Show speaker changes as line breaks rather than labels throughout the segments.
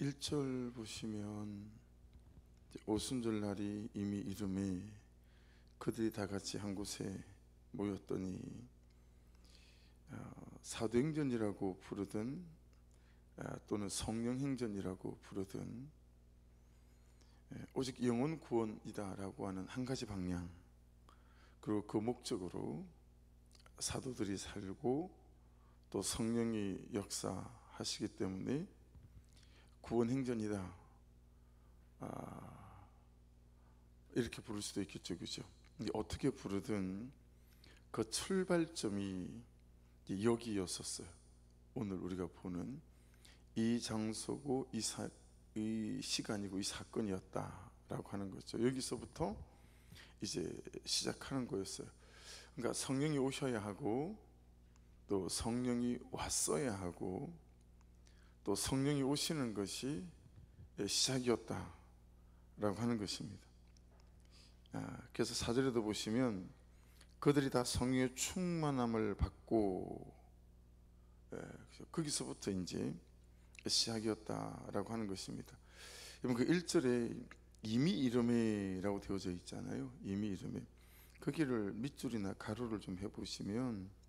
1절 보시면 오순절 날이 이미 이름에 그들이 다 같이 한 곳에 모였더니 사도행전이라고 부르든 또는 성령행전이라고 부르든 오직 영혼 구원이다 라고 하는 한 가지 방향, 그리고 그 목적으로 사도들이 살고 또 성령이 역사하시기 때문에 구원행전이다 이렇게 부를 수도 있겠죠, 그죠? 어떻게 부르든 그 출발점이 여기였었어요. 오늘 우리가 보는 이 장소고 이 시간이고 이 사건이었다라고 하는 거죠. 여기서부터 이제 시작하는 거였어요. 그러니까 성령이 오셔야 하고 또 성령이 왔어야 하고 또 성령이 오시는 것이 시작이었다라고 하는 것입니다. 그래서 4절에도 보시면 그들이 다 성령의 충만함을 받고, 거기서부터 이제 시작이었다라고 하는 것입니다. 여러분, 그 1절에 이미 이름에라고 되어져 있잖아요. 이미 이름에. 거기를 밑줄이나 가로를 좀 해보시면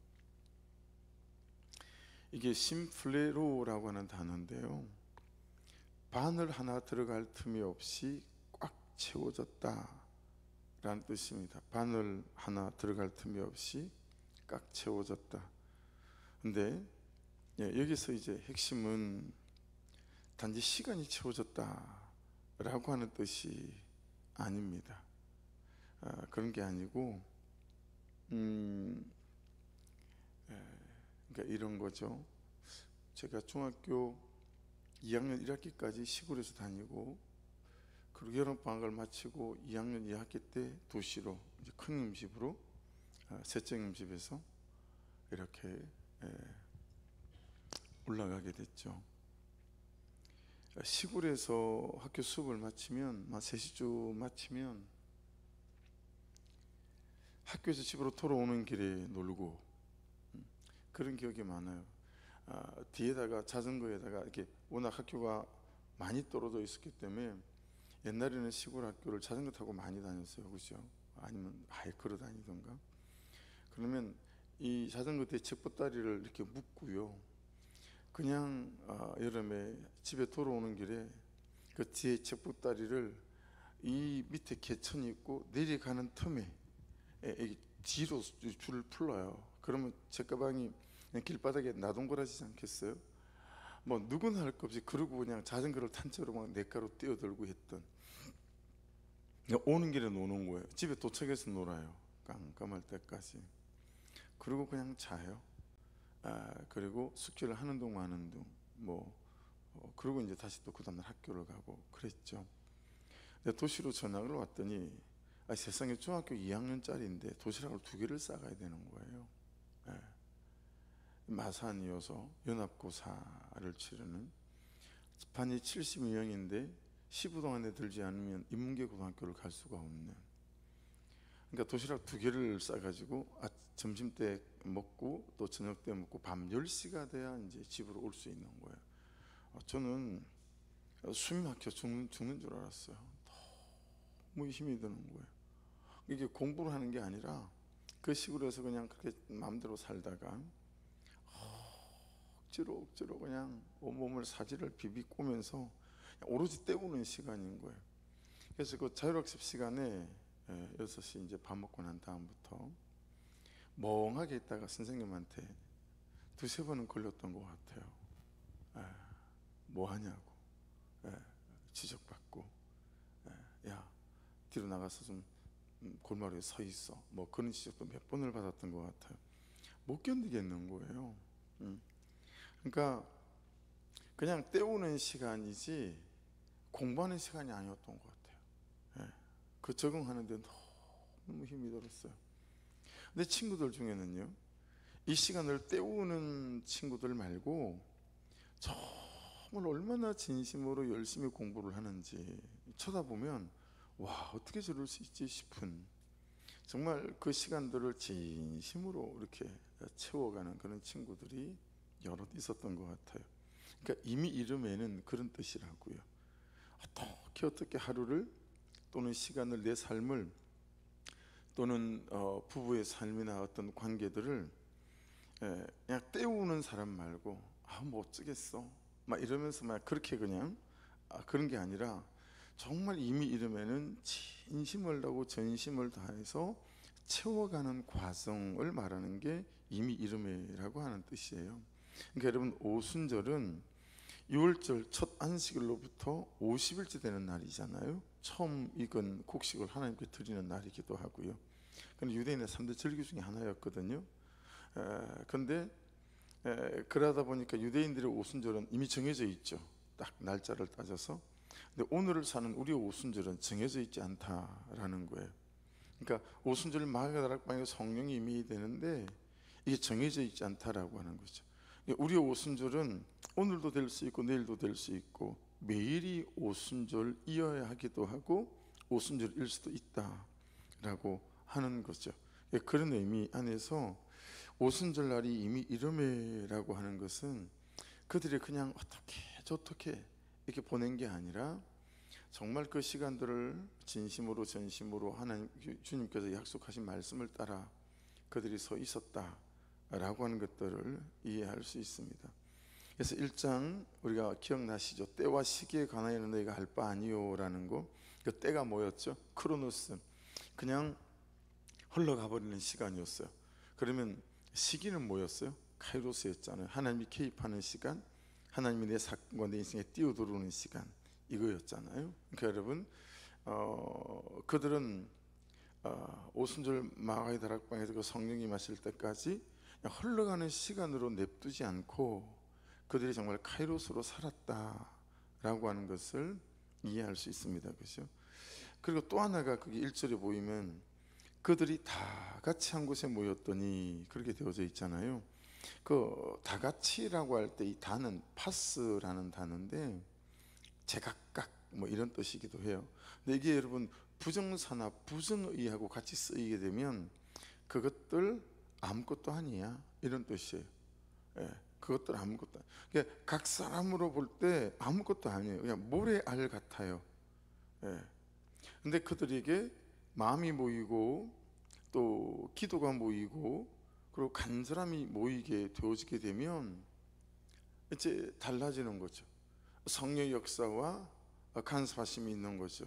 이게 심플레로라고 하는 단어인데요, 바늘 하나 들어갈 틈이 없이 꽉 채워졌다 라는 뜻입니다. 바늘 하나 들어갈 틈이 없이 꽉 채워졌다. 근데 여기서 이제 핵심은 단지 시간이 채워졌다 라고 하는 뜻이 아닙니다. 그런 게 아니고 그러니까 이런 거죠. 제가 중학교 2학년 1학기까지 시골에서 다니고, 그리고 여름방학을 마치고 2학년 2학기 때 도시로 이제 큰 집으로 셋째 집에서 이렇게 올라가게 됐죠. 시골에서 학교 수업을 마치면 3시쯤 마치면 학교에서 집으로 돌아오는 길에 놀고, 그런 기억이 많아요. 뒤에다가 자전거에다가 이렇게, 워낙 학교가 많이 떨어져 있었기 때문에 옛날에는 시골 학교를 자전거 타고 많이 다녔어요, 그죠? 아니면 아예 걸어 다니던가. 그러면 이 자전거 뒤에 책보따리를 이렇게 묶고요, 그냥 여름에 집에 돌아오는 길에 그 뒤에 책보따리를 이 밑에 개천이 있고 내려가는 틈에 뒤로 줄을 풀어요. 그러면 제 가방이 그냥 길바닥에 나동거라지지 않겠어요? 뭐 누구나 할 것 없이 그러고 그냥 자전거를 탄 채로 막 냇가로 뛰어들고 했던, 오는 길에 노는 거예요. 집에 도착해서 놀아요, 깜깜할 때까지. 그리고 그냥 자요. 그리고 숙제를 하는 동 마는 동 그리고 이제 다시 또 그 다음날 학교를 가고 그랬죠. 근데 도시로 전학을 왔더니 세상에 중학교 2학년짜리인데 도시락을 2개를 싸가야 되는 거예요. 마산이어서 연합고사를 치르는, 반이 72명인데 15동 안에 들지 않으면 인문계 고등학교를 갈 수가 없는, 그러니까 도시락 2개를 싸가지고 점심 때 먹고 또 저녁 때 먹고 밤 10시가 돼야 이제 집으로 올 수 있는 거예요. 저는 숨이 막혀 죽는 줄 알았어요. 너무 힘이 드는 거예요. 이게 공부를 하는 게 아니라 그 시골에서 그냥 그렇게 마음대로 살다가 억지로 그냥 온몸을 사지를 비비꼬면서 오로지 때우는 시간인 거예요. 그래서 그 자율학습 시간에 6시 이제 밥 먹고 난 다음부터 멍하게 있다가 선생님한테 2-3번은 걸렸던 것 같아요. 뭐 하냐고 지적받고, 야 뒤로 나가서 좀 골마루에 서 있어, 뭐 그런 지적도 몇 번을 받았던 것 같아요. 못 견디겠는 거예요. 그러니까 그냥 때우는 시간이지 공부하는 시간이 아니었던 것 같아요. 그 적응하는데 너무 힘이 들었어요. 근데 친구들 중에는요, 이 시간을 때우는 친구들 말고 정말 얼마나 진심으로 열심히 공부를 하는지 쳐다보면 와, 어떻게 저럴 수 있지 싶은, 정말 그 시간들을 진심으로 이렇게 채워가는 그런 친구들이 여럿 있었던 것 같아요. 그러니까 이미 이름에는 그런 뜻이라고요. 어떻게 하루를 또는 시간을, 내 삶을, 또는 부부의 삶이나 어떤 관계들을 그냥 때우는 사람 말고 뭐 어쩌겠어 막 이러면서 막 그렇게 그냥 그런 게 아니라 정말 이미 이름에는 진심을 다하고 전심을 다해서 채워가는 과정을 말하는 게 이미 이름에라고 하는 뜻이에요. 그러니까 여러분, 오순절은 6월절 첫 안식일로부터 50일째 되는 날이잖아요. 처음 익은 곡식을 하나님께 드리는 날이기도 하고요. 근데 유대인의 3대 절기 중에 하나였거든요. 근데 그러다 보니까 유대인들의 오순절은 이미 정해져 있죠. 딱 날짜를 따져서. 근데 오늘을 사는 우리의 오순절은 정해져 있지 않다라는 거예요. 그러니까 오순절 마가다락방에 성령이 임해야 되는데 이게 정해져 있지 않다라고 하는 거죠. 우리의 오순절은 오늘도 될 수 있고 내일도 될 수 있고 매일이 오순절이어야 하기도 하고 오순절일 수도 있다라고 하는 거죠. 그런 의미 안에서 오순절 날이 이미 이름에라고 하는 것은 그들이 그냥 어떻게 저떻게 이렇게 보낸 게 아니라 정말 그 시간들을 진심으로 전심으로 하나님 주님께서 약속하신 말씀을 따라 그들이 서 있었다라고 하는 것들을 이해할 수 있습니다. 그래서 1장 우리가 기억나시죠? 때와 시기에 관하여는 너희가 알 바 아니요라는 거. 그 때가 뭐였죠? 크로노스, 그냥 흘러가 버리는 시간이었어요. 그러면 시기는 뭐였어요? 카이로스였잖아요. 하나님이 개입하는 시간, 하나님이 내 사건과 내 인생에 뛰어들어오는 시간, 이거였잖아요. 그러니까 여러분, 그들은 오순절 마가의 다락방에서 그 성령이 마실 때까지 그냥 흘러가는 시간으로 냅두지 않고 그들이 정말 카이로스로 살았다라고 하는 것을 이해할 수 있습니다. 그렇죠? 그리고 또 하나가 그게 1절에 보이면 그들이 다 같이 한 곳에 모였더니 그렇게 되어져 있잖아요. 그 다 같이라고 할 때 이 단은 파스라는 단어인데 제각각 뭐 이런 뜻이기도 해요. 근데 이게 여러분 부정사나 부정의하고 같이 쓰이게 되면 그것들 아무것도 아니야 이런 뜻이에요. 그것들 아무것도 그러니까 각 사람으로 볼 때 아무것도 아니에요. 그냥 모래알 같아요. 근데 그들에게 마음이 모이고 또 기도가 모이고 그리고 간절함이 모이게 되어지게 되면 이제 달라지는 거죠. 성령의 역사와 간섭하심이 있는 거죠.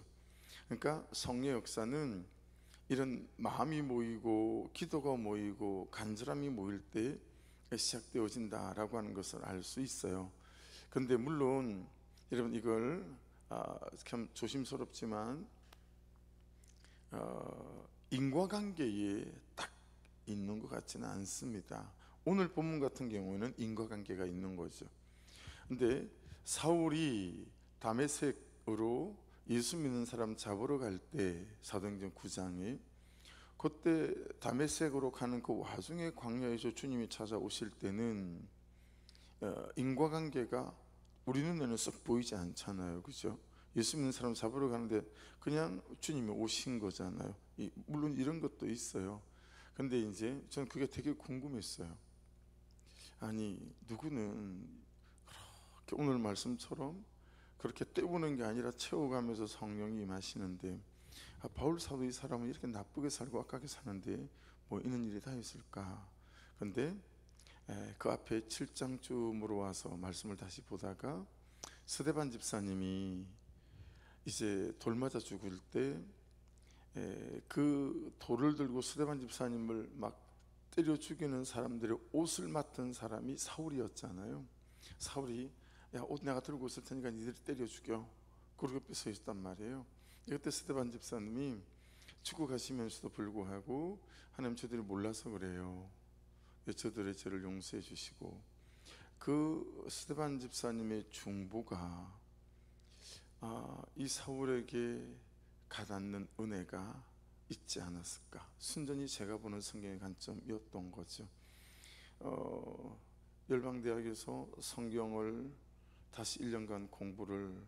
그러니까 성령의 역사는 이런 마음이 모이고 기도가 모이고 간절함이 모일 때 시작되어진다라고 하는 것을 알 수 있어요. 그런데 물론 여러분 이걸 참 조심스럽지만 인과관계에 딱 있는 것 같지는 않습니다. 오늘 본문 같은 경우에는 인과관계가 있는 거죠. 근데 사울이 다메섹으로 예수 믿는 사람 잡으러 갈 때 사도행전 9장에 그때 다메섹으로 가는 그 와중에 광야에서 주님이 찾아오실 때는 인과관계가 우리 눈에는 썩 보이지 않잖아요. 그죠? 예수 믿는 사람 잡으러 가는데 그냥 주님이 오신 거잖아요. 물론 이런 것도 있어요. 근데 이제 저는 그게 되게 궁금했어요. 아니 누구는 그렇게 오늘 말씀처럼 그렇게 때우는 게 아니라 채워가면서 성령이 임하시는데 바울 사도 이 사람은 이렇게 나쁘게 살고 악하게 사는데 뭐 이런 일이 다 있을까? 근데 그 앞에 7장쯤으로 와서 말씀을 다시 보다가 스데반 집사님이 이제 돌 맞아 죽을 때 그 돌을 들고 스데반 집사님을 막 때려 죽이는 사람들의 옷을 맡은 사람이 사울이었잖아요. 사울이 야, 옷 내가 들고 있을 테니까 니들이 때려 죽여. 그러고 옆에 서 있었단 말이에요. 그때 스데반 집사님이 죽어가시면서도 불구하고 하나님 저들이 몰라서 그래요. 저들의 죄를 용서해 주시고 그 스데반 집사님의 중보가 이 사울에게 가닿는 은혜가 있지 않았을까. 순전히 제가 보는 성경의 관점이었던 거죠. 열방대학에서 성경을 다시 1년간 공부를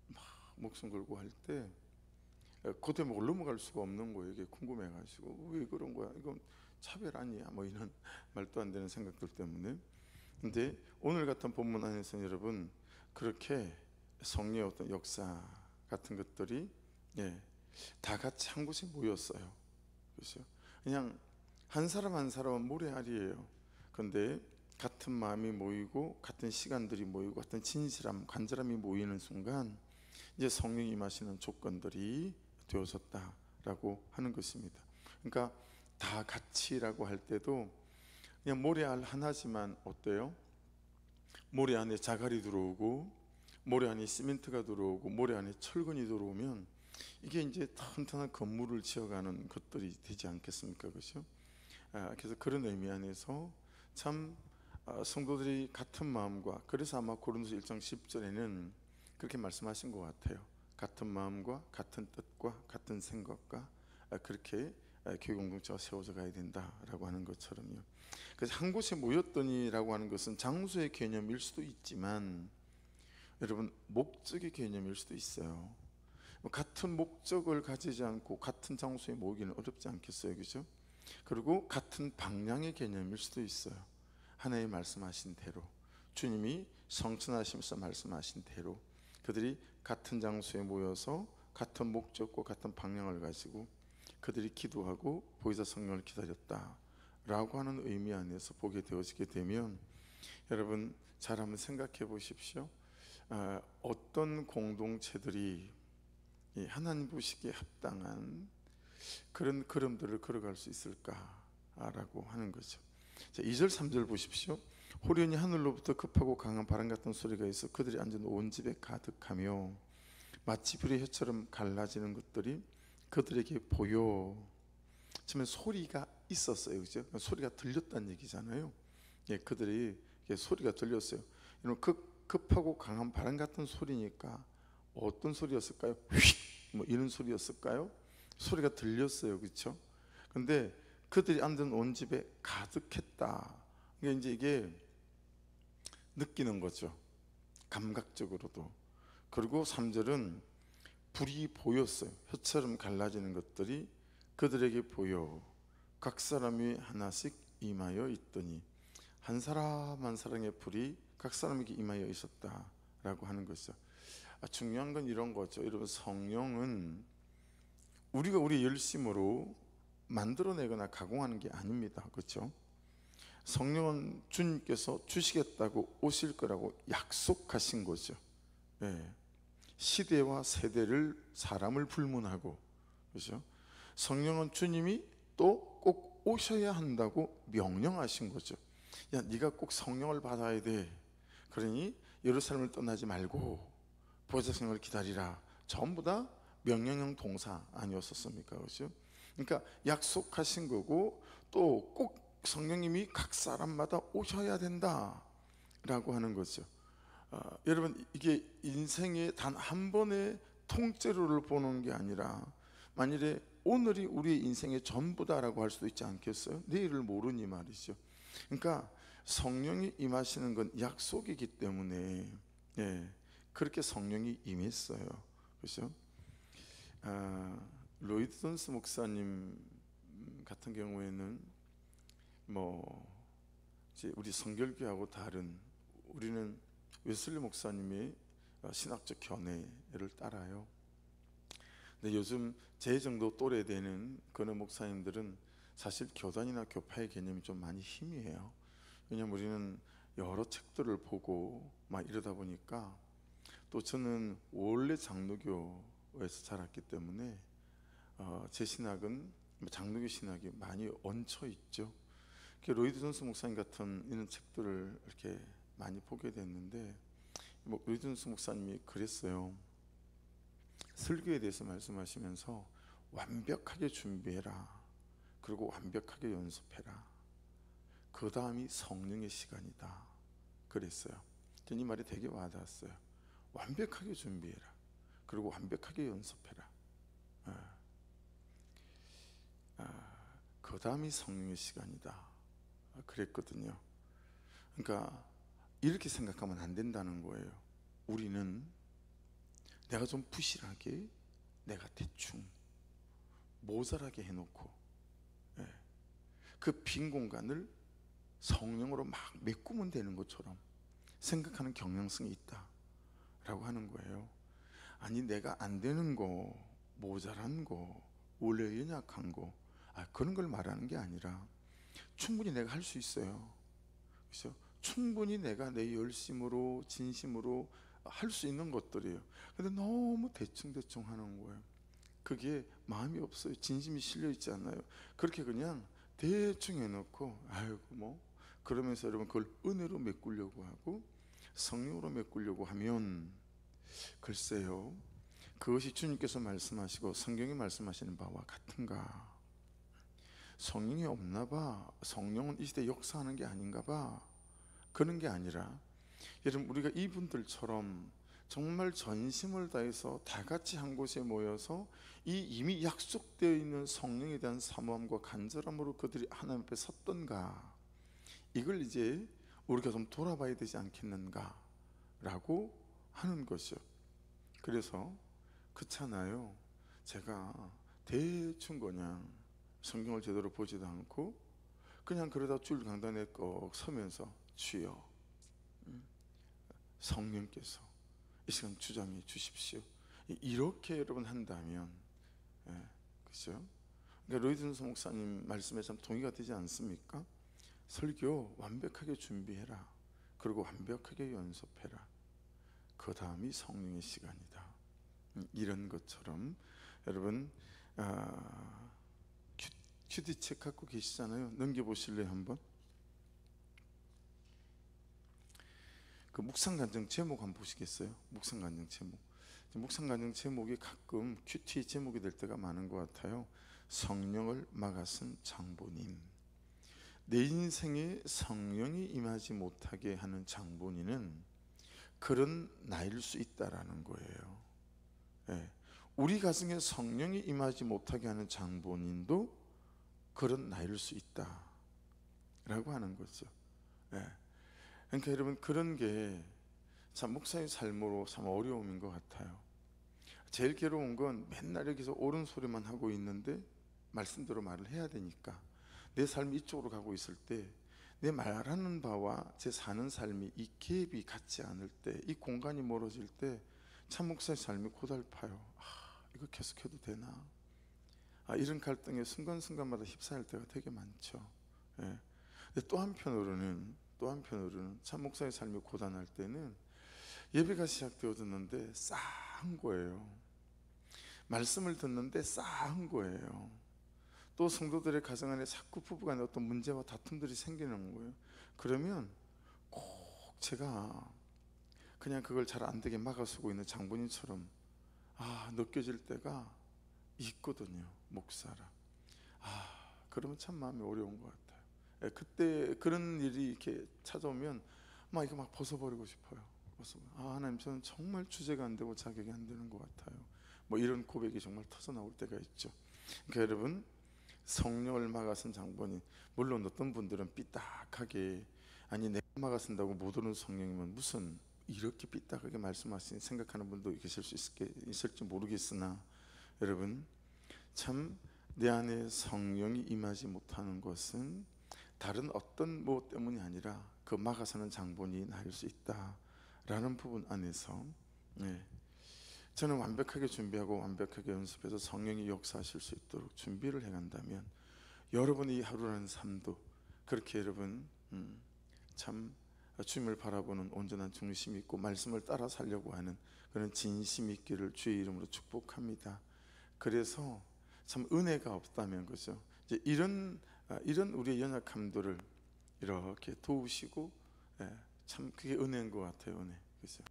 막 목숨 걸고 할 때 그 대목을 넘어갈 수가 없는 거예요. 이게 궁금해가지고 왜 그런 거야? 이건 차별 아니야? 뭐 이런 말도 안 되는 생각들 때문에. 근데 오늘 같은 본문 안에서는 여러분 그렇게 성령의 어떤 역사 같은 것들이 다 같이 한 곳에 모였어요. 그렇죠? 그냥 한 사람 한 사람은 모래알이에요. 근데 같은 마음이 모이고 같은 시간들이 모이고 같은 진실함, 간절함이 모이는 순간 이제 성령이 임하시는 조건들이 되어졌다라고 하는 것입니다. 그러니까 다 같이라고 할 때도 그냥 모래알 하나지만 어때요? 모래 안에 자갈이 들어오고 모래 안에 시멘트가 들어오고 모래 안에 철근이 들어오면 이게 이제 튼튼한 건물을 지어가는 것들이 되지 않겠습니까? 그렇죠? 그래서 그런 의미 안에서 참 성도들이 같은 마음과, 그래서 아마 고린도서 1장 10절에는 그렇게 말씀하신 것 같아요. 같은 마음과 같은 뜻과 같은 생각과 그렇게 교회 공동체가 세워져 가야 된다라고 하는 것처럼요. 그래서 한 곳에 모였더니라고 하는 것은 장소의 개념일 수도 있지만 여러분 목적의 개념일 수도 있어요. 같은 목적을 가지지 않고 같은 장소에 모이기는 어렵지 않겠어요, 그죠? 그리고 같은 방향의 개념일 수도 있어요. 하나님 말씀하신 대로, 주님이 성천하시면서 말씀하신 대로 그들이 같은 장소에 모여서 같은 목적과 같은 방향을 가지고 그들이 기도하고 보혜사 성령을 기다렸다라고 하는 의미 안에서 보게 되어지게 되면 여러분 잘 한번 생각해 보십시오. 어떤 공동체들이 이 하나님 보시기에 합당한 그런 걸음들을 걸어갈 수 있을까라고 하는 거죠. 자, 2절 3절 보십시오. 호련히 하늘로부터 급하고 강한 바람 같은 소리가 있어 그들이 앉은 온 집에 가득하며 마치 불의 혀처럼 갈라지는 것들이 그들에게 보여. 처음에 소리가 있었어요, 그죠? 소리가 들렸다는 얘기잖아요. 그들이 소리가 들렸어요. 급하고 강한 바람 같은 소리니까 어떤 소리였을까요? 휙! 뭐 이런 소리였을까요? 소리가 들렸어요, 그렇죠? 근데 그들이 앉은 온 집에 가득했다. 이게 느끼는 거죠, 감각적으로도. 그리고 3절은 불이 보였어요. 혀처럼 갈라지는 것들이 그들에게 보여 각 사람이 하나씩 임하여 있더니 한 사람 한 사람의 불이 각 사람에게 임하여 있었다라고 하는 것이죠. 중요한 건 이런 거죠. 여러분 성령은 우리가 우리 열심으로 만들어내거나 가공하는 게 아닙니다. 그렇죠? 성령은 주님께서 주시겠다고 오실 거라고 약속하신 거죠. 시대와 세대를 사람을 불문하고, 그렇죠? 성령은 주님이 또 꼭 오셔야 한다고 명령하신 거죠. 야, 네가 꼭 성령을 받아야 돼. 그러니 예루살렘을 떠나지 말고 보혜사 성령을 기다리라. 전부 다 명령형 동사 아니었었습니까? 그렇죠? 그러니까 약속하신 거고 또 꼭 성령님이 각 사람마다 오셔야 된다라고 하는 거죠. 여러분 이게 인생의 단 한 번의 통째로를 보는 게 아니라 만일에 오늘이 우리의 인생의 전부다라고 할 수도 있지 않겠어요? 내일을 모르니 말이죠. 그러니까 성령이 임하시는 건 약속이기 때문에 그렇게 성령이 임했어요. 그렇죠? 로이드 존스 목사님 같은 경우에는 이제 우리 성결교하고 다른, 우리는 웨슬리 목사님의 신학적 견해를 따라요. 근데 요즘 제 정도 또래 되는 그런 목사님들은 사실 교단이나 교파의 개념이 좀 많이 희미해요. 왜냐면 우리는 여러 책들을 보고 막 이러다 보니까, 또 저는 원래 장로교에서 자랐기 때문에 제 신학은 장로교 신학이 많이 얹혀 있죠. 로이드 존스 목사님 같은 이런 책들을 이렇게 많이 보게 됐는데, 로이드 존스 목사님이 그랬어요. 설교에 대해서 말씀하시면서 완벽하게 준비해라. 그리고 완벽하게 연습해라. 그 다음이 성령의 시간이다. 그랬어요. 이 말이 되게 와닿았어요. 완벽하게 준비해라. 그리고 완벽하게 연습해라. 그 다음이 성령의 시간이다. 그랬거든요. 그러니까 이렇게 생각하면 안 된다는 거예요. 우리는 내가 좀 부실하게, 내가 대충 모자라게 해놓고 그 빈 공간을 성령으로 막 메꾸면 되는 것처럼 생각하는 경향성이 있다라고 하는 거예요. 아니, 내가 안 되는 거, 모자란 거, 원래 연약한 거, 그런 걸 말하는 게 아니라 충분히 내가 할 수 있어요. 그렇죠? 충분히 내가 내 열심으로 진심으로 할 수 있는 것들이에요. 근데 너무 대충대충 하는 거예요. 그게 마음이 없어요. 진심이 실려 있지 않아요. 그렇게 그냥 대충 해놓고 아이고 뭐 그러면서 여러분 그걸 은혜로 메꾸려고 하고 성령으로 메꾸려고 하면 글쎄요, 그것이 주님께서 말씀하시고 성경이 말씀하시는 바와 같은가? 성령이 없나 봐, 성령은 이 시대에 역사하는 게 아닌가 봐, 그런 게 아니라 여러분, 우리가 이분들처럼 정말 전심을 다해서 다 같이 한 곳에 모여서 이 이미 약속되어 있는 성령에 대한 사모함과 간절함으로 그들이 하나님 앞에 섰던가, 이걸 이제 우리가 좀 돌아봐야 되지 않겠는가 라고 하는 것이요. 그래서 그렇잖아요. 제가 대충 그냥 성경을 제대로 보지도 않고 그냥 그러다 주일 강단에 꼭 서면서 주여, 성령께서 이 시간 주장해 주십시오, 이렇게 여러분 한다면, 그렇죠? 그러니까 로이든스 목사님 말씀에 참 동의가 되지 않습니까? 설교 완벽하게 준비해라, 그리고 완벽하게 연습해라, 그 다음이 성령의 시간이다. 이런 것처럼 여러분, 큐티책 갖고 계시잖아요. 넘겨보실래요 한번? 그 묵상간증 제목 한번 보시겠어요? 묵상간증 제목. 묵상간증 제목이 가끔 큐티 제목이 될 때가 많은 것 같아요. 성령을 막아선 장본인. 내 인생에 성령이 임하지 못하게 하는 장본인은 그런 나일 수 있다라는 거예요. 우리 가정에 성령이 임하지 못하게 하는 장본인도 그런 나일 수 있다라고 하는 거죠. 그러니까 여러분, 그런 게 참 목사의 삶으로 참 어려움인 것 같아요. 제일 괴로운 건 맨날 여기서 옳은 소리만 하고 있는데 말씀대로 말을 해야 되니까 내 삶이 이쪽으로 가고 있을 때 내 말하는 바와 제 사는 삶이 이 갭이 같지 않을 때, 이 공간이 멀어질 때 참 목사의 삶이 고달파요. 이거 계속해도 되나? 이런 갈등에 순간순간마다 휩싸일 때가 되게 많죠. 근데 또 한편으로는 참 목사의 삶이 고단할 때는 예배가 시작되어졌는데 싸한 거예요. 말씀을 듣는데 싸한 거예요. 또 성도들의 가정 안에 자꾸 부부간에 어떤 문제와 다툼들이 생기는 거예요. 그러면 꼭 제가 그냥 그걸 잘 안 되게 막아서고 있는 장본인처럼 느껴질 때가 있거든요. 목사라. 그러면 참 마음이 어려운 것 같아요. 그때 그런 일이 이렇게 찾아오면 이거 막 벗어버리고 싶어요. 하나님, 저는 정말 주제가 안 되고 자격이 안 되는 것 같아요. 이런 고백이 정말 터져 나올 때가 있죠. 그러니까 여러분, 성령을 막아선 장본인, 물론 어떤 분들은 삐딱하게 내가 막아선다고 못 오는 성령이면 무슨 이렇게 삐딱하게 말씀하시니 생각하는 분도 계실 수 있을지 모르겠으나, 여러분, 참 내 안에 성령이 임하지 못하는 것은 다른 어떤 뭐 때문이 아니라 그 막아서는 장본이 나일 수 있다라는 부분 안에서 저는 완벽하게 준비하고 완벽하게 연습해서 성령이 역사하실 수 있도록 준비를 해간다면 여러분의 하루라는 삶도 그렇게 여러분 참 주님을 바라보는 온전한 중심 있고 말씀을 따라 살려고 하는 그런 진심 있기를 주의 이름으로 축복합니다. 그래서 참 은혜가 없다면, 그죠? 이제 이런 우리의 연약함들을 이렇게 도우시고, 참 그게 은혜인 것 같아요. 은혜, 그죠?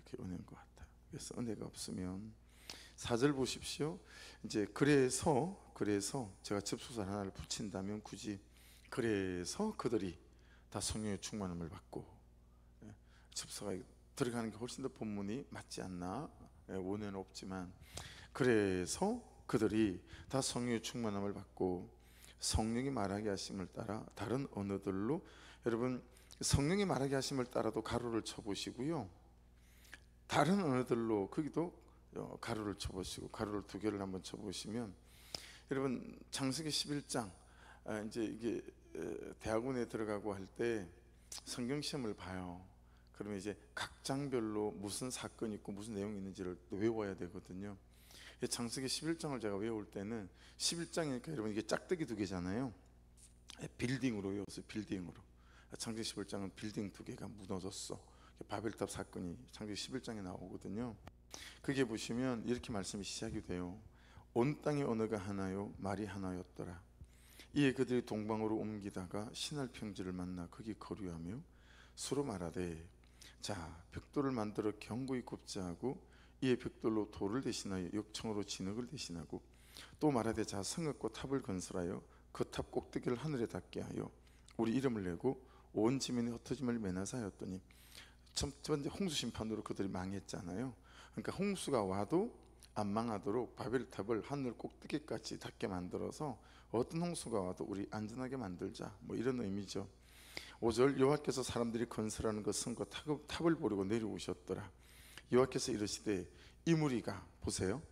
그게 은혜인 것 같아요. 그래서 은혜가 없으면 4절 보십시오. 이제 그래서 제가 접속사 하나를 붙인다면 굳이 그래서 그들이 다 성령의 충만함을 받고, 접속사가 들어가는 게 훨씬 더 본문이 맞지 않나? 원해는 없지만 그래서 그들이 다 성령의 충만함을 받고 성령이 말하게 하심을 따라 다른 언어들로, 여러분 성령이 말하게 하심을 따라도 가로를 쳐보시고요, 다른 언어들로 거기도 가로를 쳐보시고 가로를 2개를 한번 쳐보시면, 여러분 창세기 11장 이제 이게 대학원에 들어가고 할 때 성경 시험을 봐요. 그러면 이제 각 장별로 무슨 사건이 있고 무슨 내용이 있는지를 또 외워야 되거든요. 창세기 11장을 제가 외울 때는 11장이니까 여러분 이게 짝대기 두 개잖아요. 빌딩으로 외웠어요. 빌딩으로. 창세기 11장은 빌딩 두 개가 무너졌어. 바벨탑 사건이 창세기 11장에 나오거든요. 그게 보시면 이렇게 말씀이 시작이 돼요. 온 땅의 언어가 하나요 말이 하나였더라. 이에 그들이 동방으로 옮기다가 신할 평지를 만나 거기 거류하며 서로 말하되 자 벽돌을 만들어 견고히 굽자 하고 이에 벽돌로 돌을 대신하여 역청으로 진흙을 대신하고 또 말하되 자 성읍과 탑을 건설하여 그 탑 꼭대기를 하늘에 닿게 하여 우리 이름을 내고 온 지면에 흩어짐을 면하자 하였더니 첫 번째 홍수 심판으로 그들이 망했잖아요. 그러니까 홍수가 와도 안 망하도록 바벨탑을 하늘 꼭대기까지 닿게 만들어서 어떤 홍수가 와도 우리 안전하게 만들자, 뭐 이런 의미죠. 5절 여호와께서 사람들이 건설하는 그 성과 탑을 보려고 내려오셨더라. 여호와께서 이르시되 이 무리가 보세요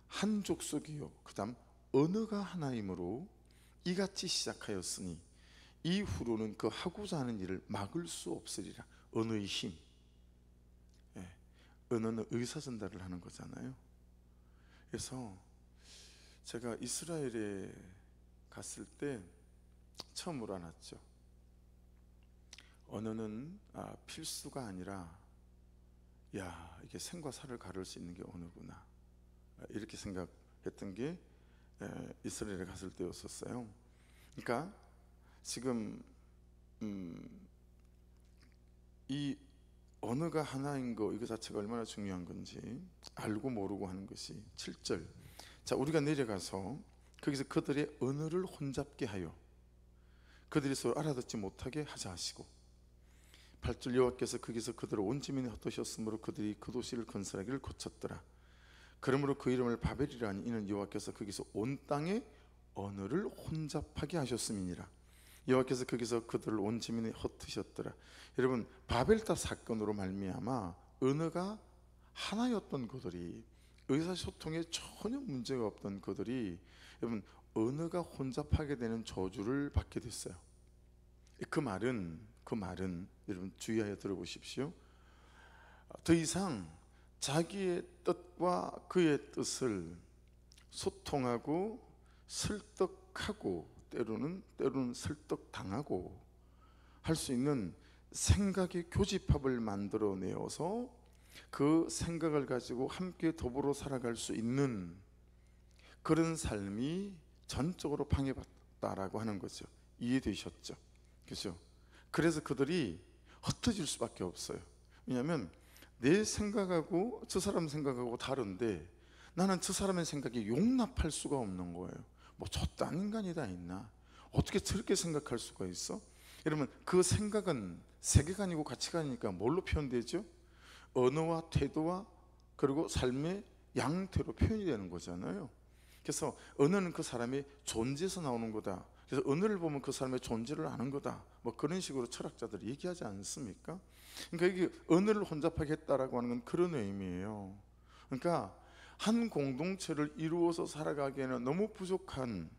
한 족속이요 그 다음 언어가 하나이므로 이같이 시작하였으니 이후로는 그 하고자 하는 일을 막을 수 없으리라. 언어의 힘. 언어는 의사 전달을 하는 거잖아요. 그래서 제가 이스라엘에 갔을 때 처음으로 알았죠. 언어는 필수가 아니라 야 이게 생과 사를 가를 수 있는 게 언어구나, 이렇게 생각했던 게 이스라엘에 갔을 때였었어요. 그러니까 지금 이 언어가 하나인 거 이거 자체가 얼마나 중요한 건지 알고 모르고 하는 것이 7절. 자 우리가 내려가서 거기서 그들의 언어를 혼잡게 하여 그들이 서로 알아듣지 못하게 하자 하시고 8절 여호와께서 거기서 그들을 온 지면에 흩으셨으므로 그들이 그 도시를 건설하기를 거쳤더라. 그러므로 그 이름을 바벨이라 하니 이는 여호와께서 거기서 온 땅의 언어를 혼잡하게 하셨음이니라. 여호와께서 거기서 그들을 온 지면에 흩으셨더라. 여러분 바벨탑 사건으로 말미암아 언어가 하나였던 그들이 의사소통에 전혀 문제가 없던 그들이 여러분 언어가 혼잡하게 되는 저주를 받게 됐어요. 그 말은 여러분 주의하여 들어보십시오. 더 이상 자기의 뜻과 그의 뜻을 소통하고 설득하고 때로는 설득당하고 할 수 있는 생각의 교집합을 만들어내어서 그 생각을 가지고 함께 더불어 살아갈 수 있는 그런 삶이 전적으로 방해받다라고 하는 거죠. 이해되셨죠? 그렇죠? 그래서 그들이 흩어질 수밖에 없어요. 왜냐하면 내 생각하고 저 사람 생각하고 다른데 나는 저 사람의 생각이 용납할 수가 없는 거예요. 뭐 저딴 인간이 다 있나? 어떻게 저렇게 생각할 수가 있어? 여러분 그 생각은 세계관이고 가치관이니까 뭘로 표현되죠? 언어와 태도와 그리고 삶의 양태로 표현이 되는 거잖아요. 그래서 언어는 그 사람의 존재에서 나오는 거다. 그래서 언어를 보면 그 사람의 존재를 아는 거다. 뭐 그런 식으로 철학자들이 얘기하지 않습니까? 그러니까 이게 언어를 혼잡하게 했다라고 하는 건 그런 의미예요. 그러니까 한 공동체를 이루어서 살아가기에는 너무 부족한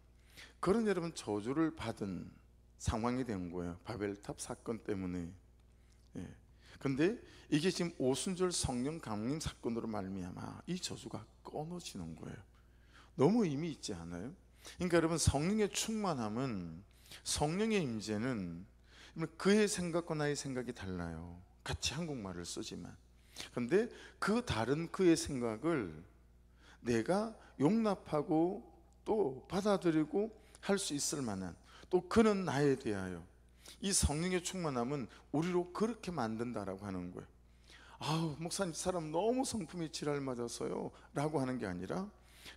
그런 여러분 저주를 받은 상황이 된 거예요. 바벨탑 사건 때문에. 근데 이게 지금 오순절 성령 강림 사건으로 말미암아 이 저주가 끊어지는 거예요. 너무 의미 있지 않아요? 그러니까 여러분 성령의 충만함은, 성령의 임재는 그의 생각과 나의 생각이 달라요. 같이 한국말을 쓰지만. 그런데 그 다른 그의 생각을 내가 용납하고 또 받아들이고 할 수 있을 만한, 또 그는 나에 대하여 이 성령의 충만함은 우리로 그렇게 만든다라고 하는 거예요. 아우 목사님 사람 너무 성품이 지랄 맞아서요 라고 하는 게 아니라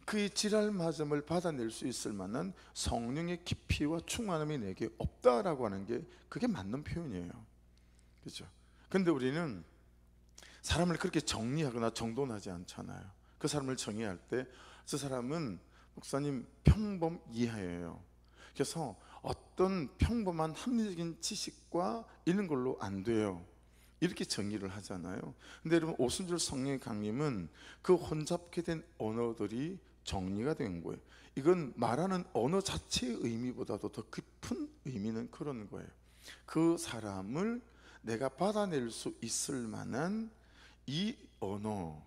그의 지랄 맞음을 받아낼 수 있을 만한 성령의 깊이와 충만함이 내게 없다라고 하는 게 그게 맞는 표현이에요. 그렇죠? 근데 우리는 사람을 그렇게 정리하거나 정돈하지 않잖아요. 그 사람을 정의할 때 저 사람은 목사님 평범 이하예요. 그래서 어떤 평범한 합리적인 지식과 이런 걸로 안 돼요. 이렇게 정의를 하잖아요. 근데 여러분 오순절 성령의 강림은 그 혼잡게 된 언어들이 정리가 된 거예요. 이건 말하는 언어 자체의 의미보다도 더 깊은 의미는 그런 거예요. 그 사람을 내가 받아낼 수 있을 만한 이 언어,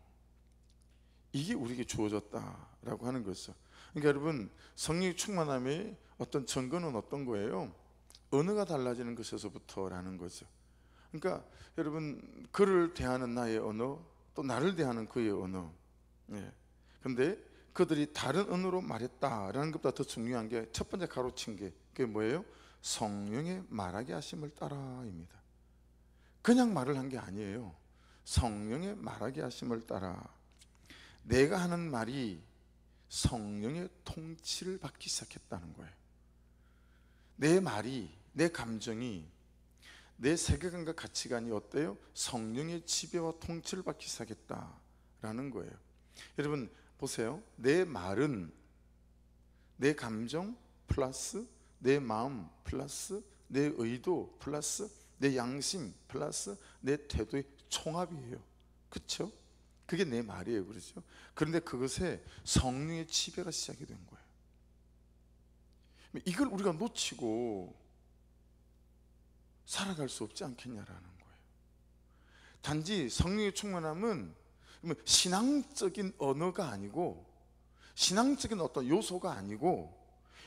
이게 우리에게 주어졌다라고 하는 거죠. 그러니까 여러분, 성령의 충만함의 어떤 증거는 어떤 거예요? 언어가 달라지는 것에서부터라는 거죠. 그러니까 여러분, 그를 대하는 나의 언어, 또 나를 대하는 그의 언어. 예. 근데 그들이 다른 언어로 말했다라는 것보다 더 중요한 게, 첫 번째 가로친 게 그게 뭐예요? 성령의 말하게 하심을 따라입니다. 그냥 말을 한 게 아니에요. 성령의 말하게 하심을 따라. 내가 하는 말이 성령의 통치를 받기 시작했다는 거예요. 내 말이, 내 감정이, 내 세계관과 가치관이 어때요? 성령의 지배와 통치를 받기 시작했다라는 거예요. 여러분 보세요. 내 말은 내 감정 플러스 내 마음 플러스 내 의도 플러스 내 양심 플러스 내 태도의 총합이에요. 그렇죠? 그게 내 말이에요. 그렇죠? 그런데 그것에 성령의 지배가 시작이 된 거예요. 이걸 우리가 놓치고 살아갈 수 없지 않겠냐라는 거예요. 단지 성령의 충만함은 신앙적인 언어가 아니고, 신앙적인 어떤 요소가 아니고,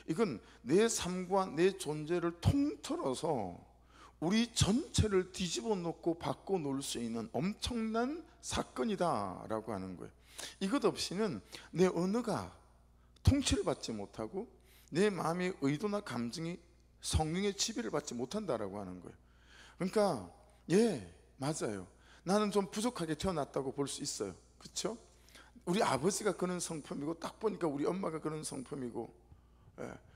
이건 내 삶과 내 존재를 통틀어서 우리 전체를 뒤집어 놓고 바꿔 놓을 수 있는 엄청난 사건이다라고 하는 거예요. 이것 없이는 내 언어가 통치를 받지 못하고 내 마음의 의도나 감정이 성령의 지배를 받지 못한다라고 하는 거예요. 그러니까 맞아요. 나는 좀 부족하게 태어났다고 볼 수 있어요. 그렇죠? 우리 아버지가 그런 성품이고, 딱 보니까 우리 엄마가 그런 성품이고,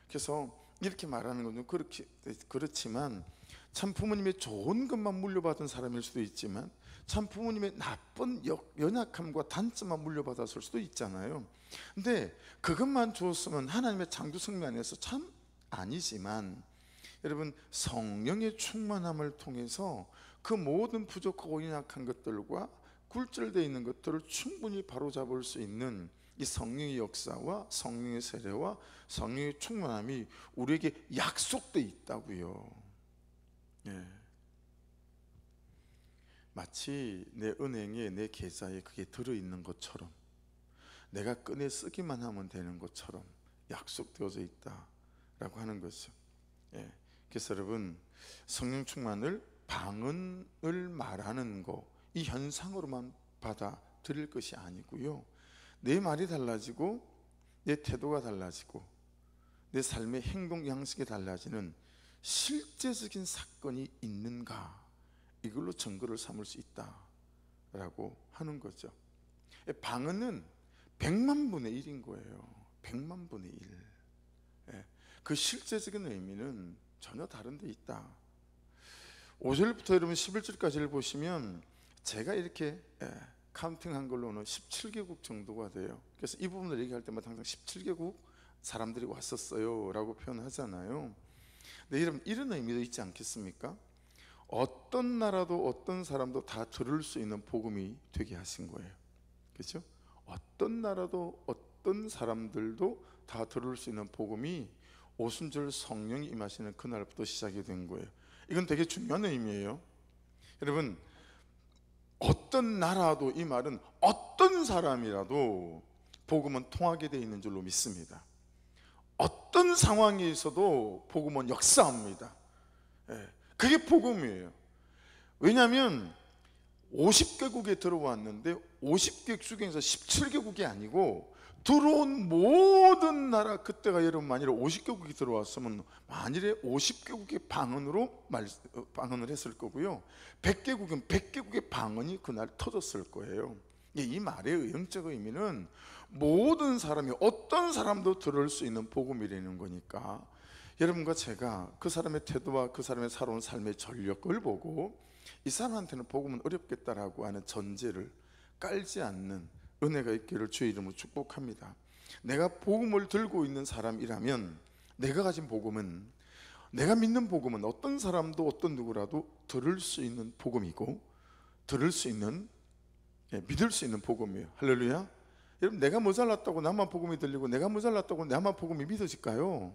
그래서 이렇게 말하는 건 좀 그렇지만, 참 부모님의 좋은 것만 물려받은 사람일 수도 있지만, 참 부모님의 나쁜 연약함과 단점만 물려받았을 수도 있잖아요. 근데 그것만 주었으면 하나님의 창조 성명 안에서 참 아니지만, 여러분, 성령의 충만함을 통해서 그 모든 부족하고 연약한 것들과 굴절되어 있는 것들을 충분히 바로잡을 수 있는 이 성령의 역사와 성령의 세례와 성령의 충만함이 우리에게 약속되어 있다고요. 마치 내 은행에, 내 계좌에 그게 들어있는 것처럼, 내가 꺼내 쓰기만 하면 되는 것처럼 약속되어져 있다라고 하는 거죠. 그래서 여러분, 성령 충만을 방언을 말하는 거, 이 현상으로만 받아들일 것이 아니고요, 내 말이 달라지고 내 태도가 달라지고 내 삶의 행동 양식이 달라지는 실제적인 사건이 있는가, 이걸로 증거를 삼을 수 있다라고 하는 거죠. 방언은 100만 분의 1인 거예요. 100만 분의 1. 그 실제적인 의미는 전혀 다른 데 있다. 5절부터 여러분 11절까지를 보시면 제가 이렇게 카운팅한 걸로는 17개국 정도가 돼요. 그래서 이 부분을 얘기할 때마다 항상 17개국 사람들이 왔었어요 라고 표현하잖아요. 근데 여러분, 이런 의미도 있지 않겠습니까? 어떤 나라도 어떤 사람도 다 들을 수 있는 복음이 되게 하신 거예요. 그렇죠? 어떤 나라도 어떤 사람들도 다 들을 수 있는 복음이 오순절 성령이 임하시는 그날부터 시작이 된 거예요. 이건 되게 중요한 의미예요. 여러분, 어떤 나라도, 이 말은 어떤 사람이라도 복음은 통하게 되어 있는 줄로 믿습니다. 어떤 상황에 있어도 복음은 역사합니다. 그게 복음이에요. 왜냐하면 50개국에 들어왔는데 50개국 중에서 17개국이 아니고 들어온 모든 나라, 그때가 여러분 만일에 50개국이 들어왔으면 만일에 50개국의 방언을 했을 거고요, 100개국은 100개국의 방언이 그날 터졌을 거예요. 이 말의 영적 의미는 모든 사람이, 어떤 사람도 들을 수 있는 복음이라는 거니까, 여러분과 제가 그 사람의 태도와 그 사람의 살아온 삶의 전력을 보고 이 사람한테는 복음은 어렵겠다라고 하는 전제를 깔지 않는 은혜가 있기를 주의 이름으로 축복합니다. 내가 복음을 들고 있는 사람이라면, 내가 가진 복음은, 내가 믿는 복음은 어떤 사람도 어떤 누구라도 들을 수 있는 복음이고, 들을 수 있는, 믿을 수 있는 복음이에요. 할렐루야. 여러분, 내가 모자랐다고 나만 복음이 들리고 내가 모자랐다고 나만 복음이 믿어질까요?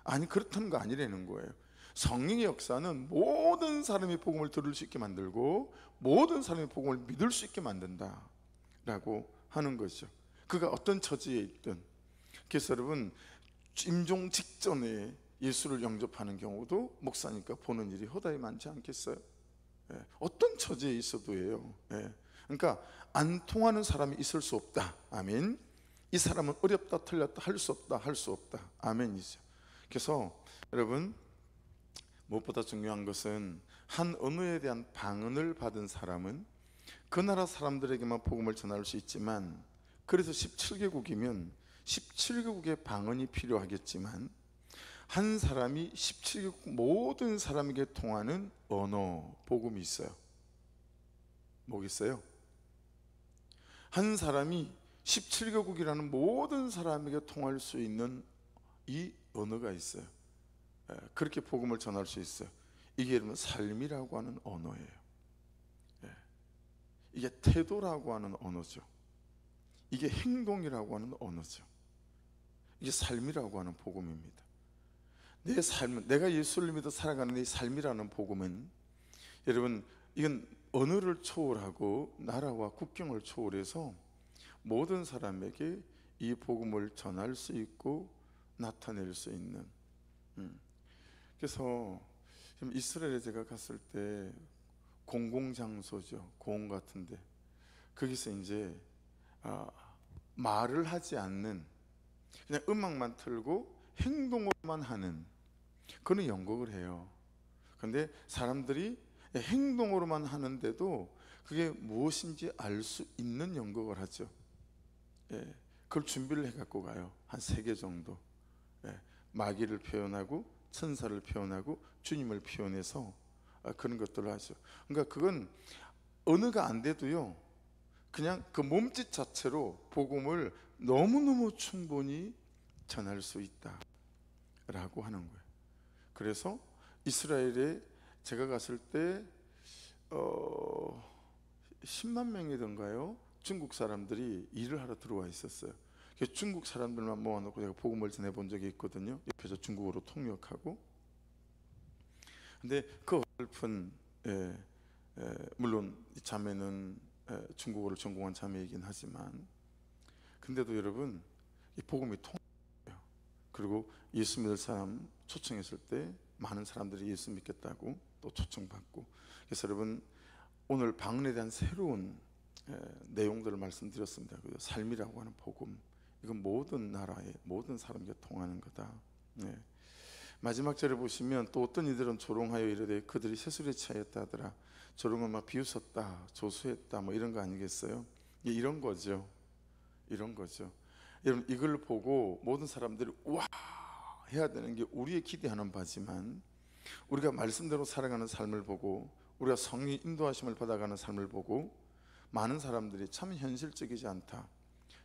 아니, 그렇다는 거 아니라는 거예요. 성령의 역사는 모든 사람이 복음을 들을 수 있게 만들고 모든 사람이 복음을 믿을 수 있게 만든다라고 하는 것이죠. 그가 어떤 처지에 있든. 그래서 여러분, 임종 직전에 예수를 영접하는 경우도 목사니까 보는 일이 허다히 많지 않겠어요? 예, 어떤 처지에 있어도예요. 예, 그러니까 안 통하는 사람이 있을 수 없다. 아멘. 이 사람은 어렵다, 틀렸다, 할 수 없다, 할 수 없다. 아멘이죠. 그래서 여러분, 무엇보다 중요한 것은 한 언어에 대한 방언을 받은 사람은 그 나라 사람들에게만 복음을 전할 수 있지만, 그래서 17개국이면 17개국의 방언이 필요하겠지만 한 사람이 17개국 모든 사람에게 통하는 언어, 복음이 있어요. 뭐겠어요? 한 사람이 17개국이라는 모든 사람에게 통할 수 있는 이 언어가 있어요. 그렇게 복음을 전할 수 있어요. 이게 여러분 삶이라고 하는 언어예요. 이게 태도라고 하는 언어죠. 이게 행동이라고 하는 언어죠. 이게 삶이라고 하는 복음입니다. 내 삶은, 내가 예수를 믿어 살아가는 이 삶이라는 복음은 여러분, 이건 언어를 초월하고 나라와 국경을 초월해서 모든 사람에게 이 복음을 전할 수 있고 나타낼 수 있는. 그래서 이스라엘에 제가 갔을 때 공공장소죠, 공원 같은데, 거기서 이제 말을 하지 않는, 그냥 음악만 틀고 행동으로만 하는 그런 연극을 해요. 그런데 사람들이 행동으로만 하는데도 그게 무엇인지 알 수 있는 연극을 하죠. 그걸 준비를 해갖고 가요. 한 3개 정도. 마귀를 표현하고 천사를 표현하고 주님을 표현해서 그런 것들을 하죠. 그러니까 그건 언어가 안 돼도요, 그냥 그 몸짓 자체로 복음을 너무너무 충분히 전할 수 있다라고 하는 거예요. 그래서 이스라엘에 제가 갔을 때 10만 명이던가요? 중국 사람들이 일을 하러 들어와 있었어요. 중국 사람들만 모아놓고 제가 복음을 전해본 적이 있거든요. 옆에서 중국어로 통역하고. 근데 그 어설픈, 물론 자매는 중국어를 전공한 자매이긴 하지만, 근데도 여러분, 이 복음이 통해요. 그리고 예수 믿을 사람 초청했을 때 많은 사람들이 예수 믿겠다고 또 초청받고. 그래서 여러분, 오늘 방언에 대한 새로운 내용들을 말씀드렸습니다. 삶이라고 하는 복음, 이건 모든 나라의 모든 사람에게 통하는 거다. 마지막 절에 보시면 또 어떤 이들은 조롱하여 이르되 그들이 새술에 차였다 하더라. 조롱은 막 비웃었다, 조수했다, 뭐 이런 거 아니겠어요? 이런 거죠. 이런 거죠. 여러분, 이걸 보고 모든 사람들이 와 해야 되는 게 우리의 기대하는 바지만, 우리가 말씀대로 살아가는 삶을 보고 우리가 성령 인도하심을 받아가는 삶을 보고 많은 사람들이 참 현실적이지 않다,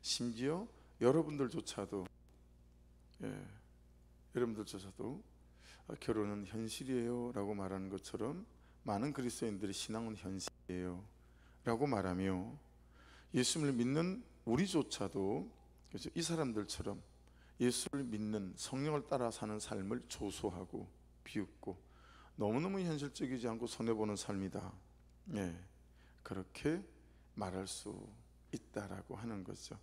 심지어 여러분들조차도 여러분들조차도 결혼은 현실이에요 라고 말하는 것처럼 많은 그리스도인들이 신앙은 현실이에요 라고 말하며, 예수를 믿는 우리조차도 그렇죠? 이 사람들처럼 예수를 믿는 성령을 따라 사는 삶을 조소하고 비웃고 너무너무 현실적이지 않고 손해보는 삶이다, 그렇게 말할 수 있다라고 하는 거죠.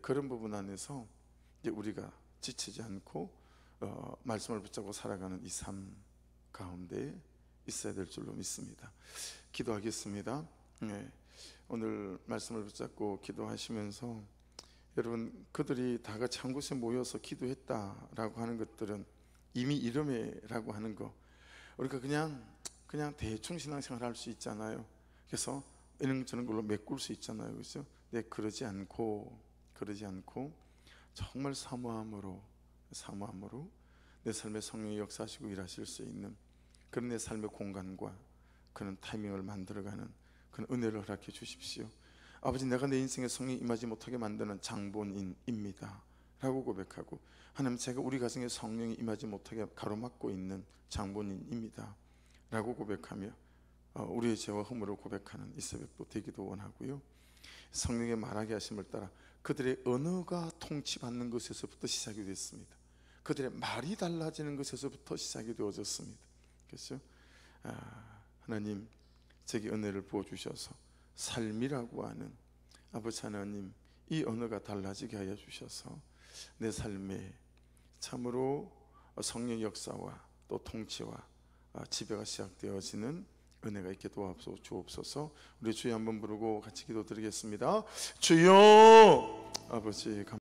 그런 부분 안에서 이제 우리가 지치지 않고 말씀을 붙잡고 살아가는 이 삶 가운데 있어야 될 줄로 믿습니다. 기도하겠습니다. 오늘 말씀을 붙잡고 기도하시면서 여러분, 그들이 다 같이 한 곳에 모여서 기도했다라고 하는 것들은 이미 이름에라고 하는 거, 우리가 그냥 대충 신앙생활 할 수 있잖아요. 그래서 이런 저런 걸로 메꿀 수 있잖아요, 그렇죠? 그러지 않고 정말 사모함으로 내 삶에 성령이 역사하시고 일하실 수 있는 그런 내 삶의 공간과 그런 타이밍을 만들어가는 그런 은혜를 허락해 주십시오. 아버지, 내가 내 인생에 성령이 임하지 못하게 만드는 장본인입니다 라고 고백하고, 하나님, 제가 우리 가정에 성령이 임하지 못하게 가로막고 있는 장본인입니다 라고 고백하며 우리의 죄와 허물을 고백하는 이 새벽도 되기도 원하고요. 성령의 말하게 하심을 따라 그들의 언어가 통치받는 것에서부터 시작이 됐습니다. 그들의 말이 달라지는 것에서부터 시작이 되어졌습니다. 그렇죠? 하나님 제게 은혜를 부어주셔서 삶이라고 하는 아버지 하나님, 이 언어가 달라지게 하여 주셔서 내 삶에 참으로 성령 역사와 또 통치와 지배가 시작되어지는 은혜가 있게 도와주옵소서. 우리 주여 한번 부르고 같이 기도드리겠습니다. 주여, 아버지